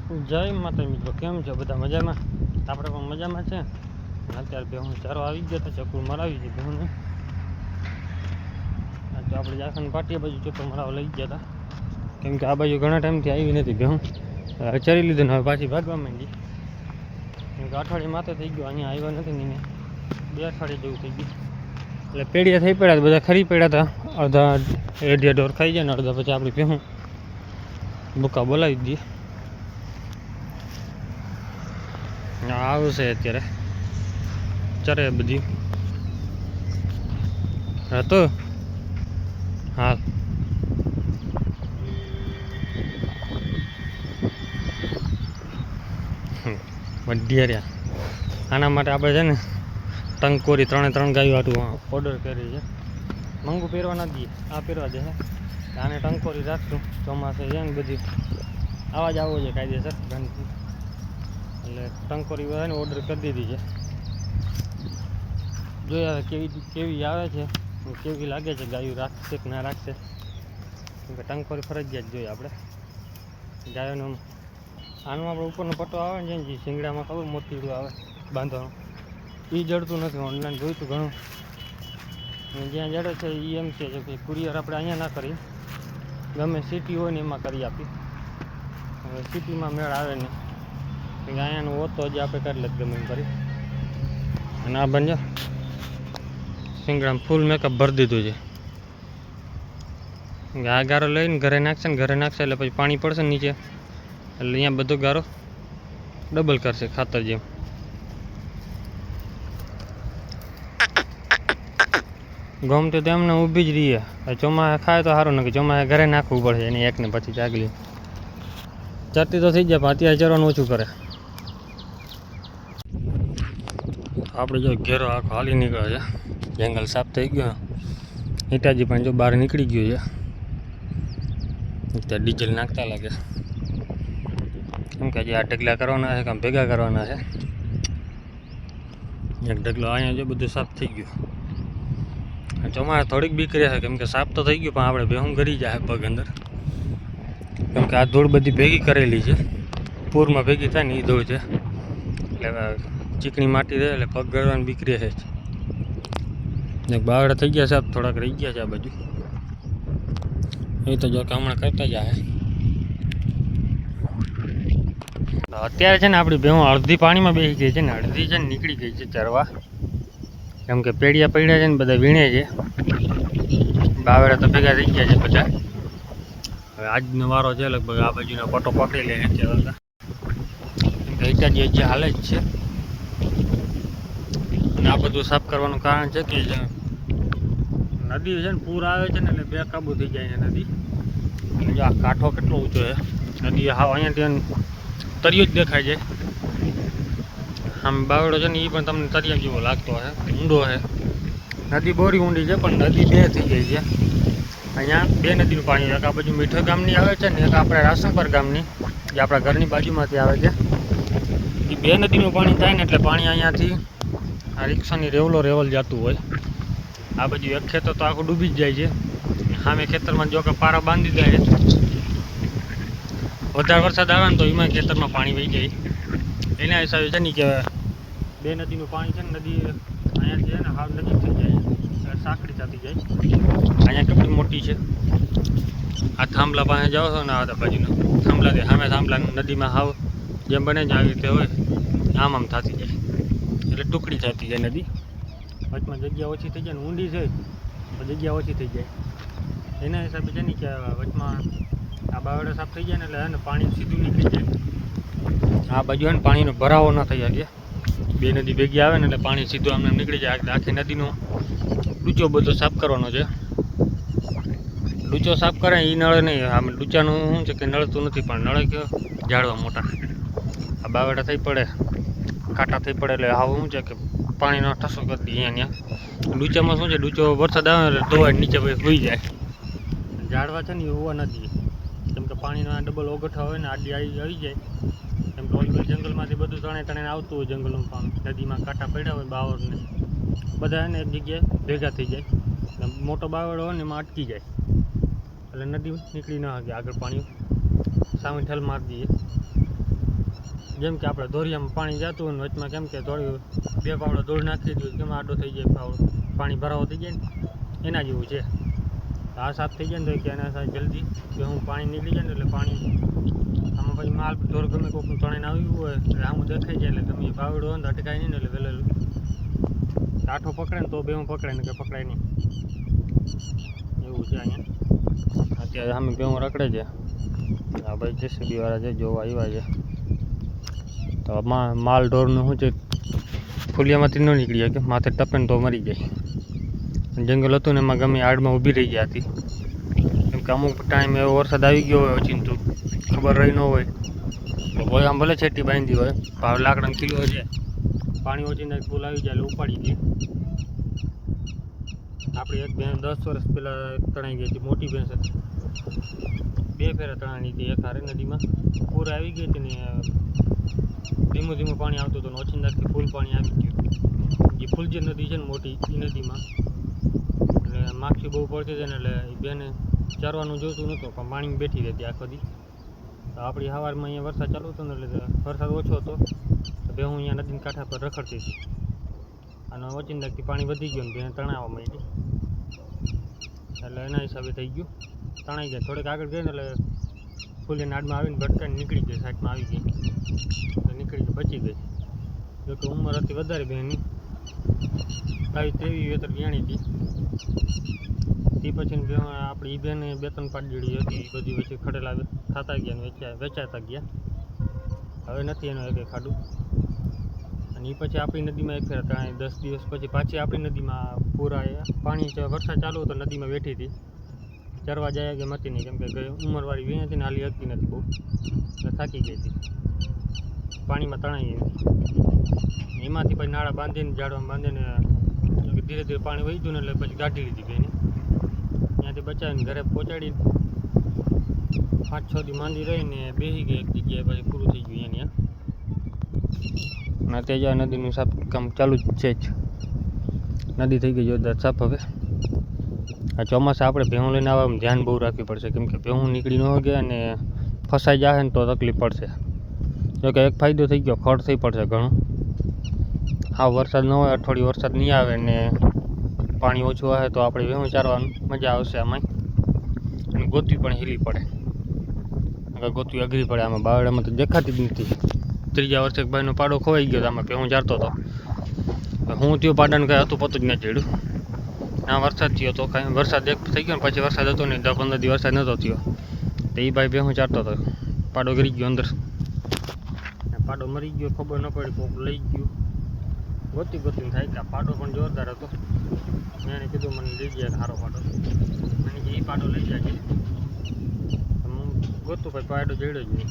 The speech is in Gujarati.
જય માતા મિત્રો, કેમ છો બધા? મજામાં? આપણે પણ મજામાં છે. અત્યારે બે હું ચારો આવી ગયો તો ચકુર મરાવી છે ભેહુંને. તો આપણે જાખણ પાટીએ બાજુ ચક્કર મરાવા લઈ ગયા હતા, કેમ કે આ બાજુ ઘણા ટાઈમથી આવી નથી ભેહું. ચરી લીધું ને હવે પાછી ભાગવા માંડી, કેમ કે અઠવાડિયે માથે થઈ ગયો, અહીંયા આવ્યા નથી ને 2 અઠવાડિયે જેવું થઈ ગયું. એટલે પેઢિયા થઈ પડ્યા બધા, ખરી પડ્યા હતા. અડધા એડિયા ઢોર ખાઈ જાય ને અડધા પછી આપણી ભેહું બુકા બોલાવી દઈએ. આવશે અત્યારે ચરે બધી હતો. હા, વઢિયા. આના માટે આપણે છે ને ટંકોરી 3 ગાયો હાટું ઓર્ડર કરી છે. મંગું પહેરવા ના દઈએ, આ પહેરવા દે. આને ટંકોરી રાખશું, ચોમાસે છે ને બધી આવા જ આવો છે કાયદેસર ગંદકી, એટલે ટંકોરી બધાને ઓર્ડર કરી દીધી છે. જોઈએ કેવી આવે છે, કેવી લાગે છે, ગાયું રાખશે કે ના રાખશે. કેમ કે ટંકોરી ફરજિયાત જોઈએ આપણે ગાયોનું. આનું આપણે ઉપરનો પટ્ટો આવે ને જે શિંગડામાં ખબર મોતીડું આવે બાંધવાનું, એ જડતું નથી. ઓનલાઈન જોઈતું ઘણું, જ્યાં જડે છે એ એમ છે કે કુરિયર આપણે અહીંયા ના કરી, ગમે સિટી હોય ને એમાં કરી આપી. હવે સિટીમાં મેળ આવે નહીં, કેમ કે અહીંયાનું હોત તો જ આપણે કરી લઈએ ગમે એમ કરી. અને આ બનજો શિંગડામાં ફૂલ મેકઅપ ભરી દીધું છે. આ ગારો લઈને ઘરે નાખશે ને, ઘરે નાખશે એટલે પછી પાણી પડશે નીચે, એટલે અહીંયા બધો ગારો ડબલ કરશે ખાતર જેમ. ગમતું તો એમને ઊભી જ રહીએ. ચોમાસે ખાય તો સારું, નથી ચોમાસે ઘરે નાખવું પડે એની એકને પછી ચાગલી ચરતી તો થઈ જાય, પણ અત્યારે ચરવાનું ઓછું કરે. આપણે જો ઘેરો આખો હાલી નીકળે છે, જંગલ સાફ થઈ ગયો. ઈટાજી પણ જો બહાર નીકળી ગયું છે, ત્યાં ડીઝલ નાખતા લાગે. કેમ કે હજી આ ઢગલા કરવાના છે, કામ ભેગા કરવાના છે. એક ઢગલો અહીંયા જો બધું સાફ થઈ ગયું. ચોમાસે થોડીક બીક રહે છે, કેમ કે સાફ તો થઈ ગયું, પણ આપણે ભેહું ગરી જાય પગ અંદર, કેમ કે આ ધૂળ બધી ભેગી કરેલી છે. પૂરમાં ભેગી થાય ને એ ધૂળ છે, એટલે ચીકણી માટી રહે એટલે પગ ગળવાની બીક રહે છે. બાવડા થઈ ગયા સાહેબ, થોડાક રહી ગયા છે આ બાજુ. એ તો જો કામણા કરતા જાય. અત્યારે છે ને આપણી ભેહું અડધી પાણીમાં બેસી ગઈ છે ને અડધી છે ને નીકળી ગઈ છે ચરવા, કેમ કે પેડિયા પડ્યા છે ને બધા વીણે છે. બાવડા તો ભેગા થઈ ગયા છે બધા. હવે આજનો વારો છે, લગભગ આ બાજુનો પટ્ટો પકડી લે અત્યારે, કેમ કે ઈટાજી હજી હાલે જ છે. અને આ બધું સાફ કરવાનું કારણ છે કે નદી છે ને પૂર આવે છે ને એટલે બેકાબુ થઈ જાય છે નદી. જો આ કાંઠો કેટલો ઊંચો છે, નદી હાવ અહીંયાથી તરિયો જ દેખાય છે. આમ બાવડો છે ને એ પણ તમને તરિયા જેવો લાગતો હશે, ઊંડો છે. નદી બોરી ઊંડી છે, પણ નદી 2 થઈ ગઈ છે. અહીંયા 2 નદીનું પાણી, એક આ બાજુ મીઠો ગામની આવે છે ને એક આપણે રાસણપર ગામની, જે આપણા ઘરની બાજુમાંથી આવે છે. એ 2 નદીનું પાણી થાય ને એટલે પાણી અહીંયાથી આ રિક્ષાની રેવલ જતું હોય. આ બાજુ એક ખેતર તો આખું ડૂબી જ જાય છે. સામે ખેતરમાં જો કે પારા બાંધી દે, વધારે વરસાદ આવે ને તો એમાં ખેતરમાં પાણી વહી જાય. એના હિસાબે છે ને કે 2 નદીનું પાણી છે ને નદી અહીંયાથી છે ને હાવ નજીક થઈ જાય, સાંકડી થતી જાય. અહીંયા કેટલી મોટી છે, આ થાંભલા પાસે જાઓ છો ને આ બાજુના થાંભલા, સામે થાંભલા નદીમાં હાવ જેમ બને છે આવી રીતે હોય, આમ થતી જાય, એટલે ટુકડી થતી જાય નદી. વચમાં જગ્યા ઓછી થઈ જાય ને ઊંડી છે તો જગ્યા ઓછી થઈ જાય. એના હિસાબે છે ને કે વચમાં આ બાવડા સાફ થઈ જાય ને એટલે એને પાણી સીધું નીકળી જાય. આ બાજુ ને પાણીનો ભરાવો ન થઈ શકે. 2 નદી ભેગી આવે ને એટલે પાણી સીધું આમને નીકળી જાય. આખી નદીનો ડૂચો બધો સાફ કરવાનો છે. ડૂચો સાફ કરે એ નળે નહીં. આમ ડૂચાનું શું છે કે નળતું નથી, પણ નળે કે ઝાડવા મોટા આ બાવડા થઈ પડે, કાંટા થઈ પડે એટલે આવું શું છે કે પાણીનો ઠસો કરી દઈએ અહીંયા. ડૂચામાં શું છે, ડૂચો વરસાદ આવે એટલે ધોવાય નીચે હોઈ જાય. ઝાડવા છે ને એ હોવા નથી, કેમ કે પાણીના ડબલ ઓગઠા હોય ને આડી આવી જાય. કેમ કે ઓલી જંગલમાંથી બધું તણે આવતું હોય, જંગલનું પાણી નદીમાં કાંટા પડ્યા હોય બાવળને બધા એને એક જગ્યાએ ભેગા થઈ જાય. મોટો બાવળ હોય ને એમાં અટકી જાય એટલે નદી નીકળી ન શકે આગળ. પાણી સામે ઠેલ મારી દઈએ જેમ કે આપણે દોરિયામાં પાણી જતું હોય ને વચમાં કેમ કે થોડી 2 પાવડો દોડ નાખી દીધું કેમ આડો થઈ જાય પાવડો પાણી ભરાવો થઈ જાય ને એના જેવું છે. આ સાફ થઈ જાય ને તો કે એના સાથે જલ્દી કે હું પાણી નીકળી જાય ને એટલે પાણી આમાં પછી માલ ઢોર ગમે કોઈકનું તણાઈને આવ્યું હોય એટલે આમ દેખાઈ જાય એટલે ગમે બાવડો હોય ને અટકાય નહીં ને એટલે વહેલું કાંઠો પકડે ને તો બેવું પકડે ને કે પકડાય નહીં એવું છે અહીંયા. અત્યારે સામે બેવું રખડે છે. આ ભાઈ જેસીબી વાળા છે જોવા આવ્યા છે. તો માલ ઢોરનું શું છે ફૂલિયામાંથી ન નીકળી શકે માથે ટપે ને તો મરી જાય. જંગલ હતું ને એમાં ગમે આડમાં ઊભી રહી ગયા હતી કેમ કે અમુક ટાઈમ એવો વરસાદ આવી ગયો હોય ઓચિંતું ખબર રહી ન હોય તો કોઈ આમ ભલે છેટી બાંધી હોય ભાવ લાકડાનો કિલો છે પાણી ઓચિંતા ફૂલ આવી જાય એટલે ઉપાડી દે. આપણી એક ભેંસ 10 વર્ષ પહેલાં તણાઈ ગઈ હતી મોટી ભેંસ હતી 2 ફેરા તણાણી હતી. એક હારે નદીમાં પૂર આવી ગઈ હતી ને ધીમું ધીમું પાણી આવતું હતું ને ઓચિંતાથી ફૂલ પાણી આવી ગયું. જે ફૂલ જે નદી છે ને મોટી એ નદીમાં એટલે માખી બહુ પડતી હતી ને એટલે એ બેને ચરવાનું જોતું નહોતું પણ પાણીમાં બેઠી રહેતી આખો દી. તો આપણી સવારમાં અહીંયા વરસાદ ચાલુ હતો ને એટલે વરસાદ ઓછો હતો તો બે હું અહીંયા નદીના કાંઠા પર રખડતી હતી અને ઓચિંતાથી પાણી વધી ગયું ને બેને તણાવવા માંડી એટલે એના હિસાબે થઈ ગયું તણાઈ ગયા. થોડીક આગળ ગઈ ને એટલે ફૂલી નાડમાં આવીને ભટકાઈને નીકળી ગઈ સાઈડમાં આવી ગઈ તો નીકળી ગઈ બચી ગઈ. જોકે ઉંમર હતી વધારે બેની 23 વેતર વ્યાણી હતી તે પછી બે આપણી એ બેને 2-3 પાડડી હતી એ બધી વચ્ચે ખડેલા ખાતા ગયા ને વેચાતા ગયા. હવે નથી એનો એક ખાડું અને એ પછી આપણી નદીમાં એક ફેર તણાઈ 10 દિવસ પછી પાછી આપણી નદીમાં પૂરા પાણી વરસાદ ચાલુ હતો નદીમાં બેઠી હતી ચરવા જાય કે મતી નહીં કેમ કે ઉંમરવાળી વીણી હતી ને હાલી શકતી નથી બહુ એટલે થાકી ગઈ હતી પાણીમાં તણાઈ ગઈ. એમાંથી પછી નાળા બાંધીને ઝાડવામાં બાંધીને ધીરે ધીરે પાણી વહી ગયું ને એટલે પછી કાઢી લીધી બેની ત્યાંથી બચાવીને ઘરે પહોંચાડી 5-6 દી માંદી રહીને બેસી ગઈ એક જગ્યાએ પછી પૂરું થઈ ગયું અહીંયા. અને ત્યાં નદીનું સાફ કામ ચાલુ જ છે જ નદી થઈ ગઈ જોરદાર સાફ. હવે આ ચોમાસા આપણે ભેહું લઈને આવવામાં ધ્યાન બહુ રાખવી પડશે કેમ કે ભેહું નીકળી ન ગયા અને ફસાઈ જાય ને તો તકલીફ પડશે. જોકે એક ફાયદો થઈ ગયો ખડ થઈ પડશે ઘણું. હા વરસાદ ન હોય અઠવાડિયું વરસાદ નહીં આવે ને પાણી ઓછું આવે તો આપણે ભેહું ચારવાનું મજા આવશે આમાં અને ગોતવી પણ હીલી પડે અગર ગોતવી અઘરી પડે. આમાં બાવડામાં તો દેખાતી જ નથી. 3જા વર્ષે એક ભાઈનો પાડો ખોવાઈ ગયો તો આમાં ભેહું ચારતો હતો. હું થયો પાડાને કાંઈ હતું પતું જ ન ચડ્યું ના વરસાદ થયો તો કાંઈ વરસાદ એક થઈ ગયો ને પછી વરસાદ હતો નહીં 10-15 દી વરસાદ નહોતો થયો તો એ ભાઈ ભેહું ચારતો હતો પાડો ગરી ગયો અંદર પાડો મરી ગયો ખબર ન પડી કોક લઈ ગયું ગોતીને થાય કે પાડો પણ જોરદાર હતો. મેં એને કીધું મને લઈ જાય સારો પાડો મને કે એ પાડો લઈ જાય હું ગોતું ભાઈ પાડો જડ્યો જ નહીં